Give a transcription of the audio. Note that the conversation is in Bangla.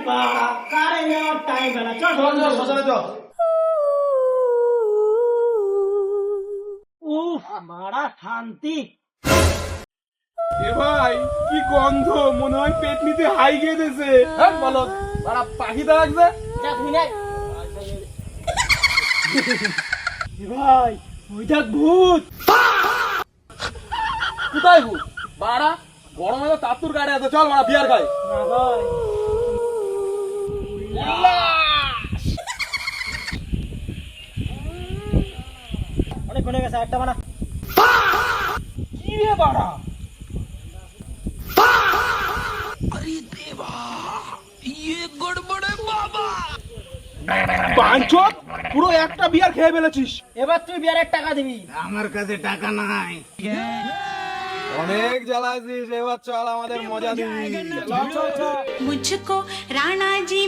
বাড়া কারে নেওয়ার টাইম বেলা চল শ্মশানে চল। উফ বাড়া শান্তি। এ ভাই কি গন্ধ, মনে হয় পেট নিতে হাই গেছে। হ্যাঁ বলো বাড়া পাখি লাগছে। যা তুই নাই ভাই ওই দেখ ভূত। কোথায় ভূত? বাড়া গরমে তো তাতুর গাড়ি আছে, চল বাড়া বিয়ার খাই। না ভাই অনেক কোনে গেছে একটা বানা। কি রে বাড়া? বাঞ্চোত, পুরো একটা বিয়ার খেয়ে ফেলেছিস। এবার তুই বিয়ারের টাকা দিবি। আমার কাছে টাকা নাই। অনেক জ্বালাইছিস, এবার চল আমাদের মজা দিবি। मुझको राणा जी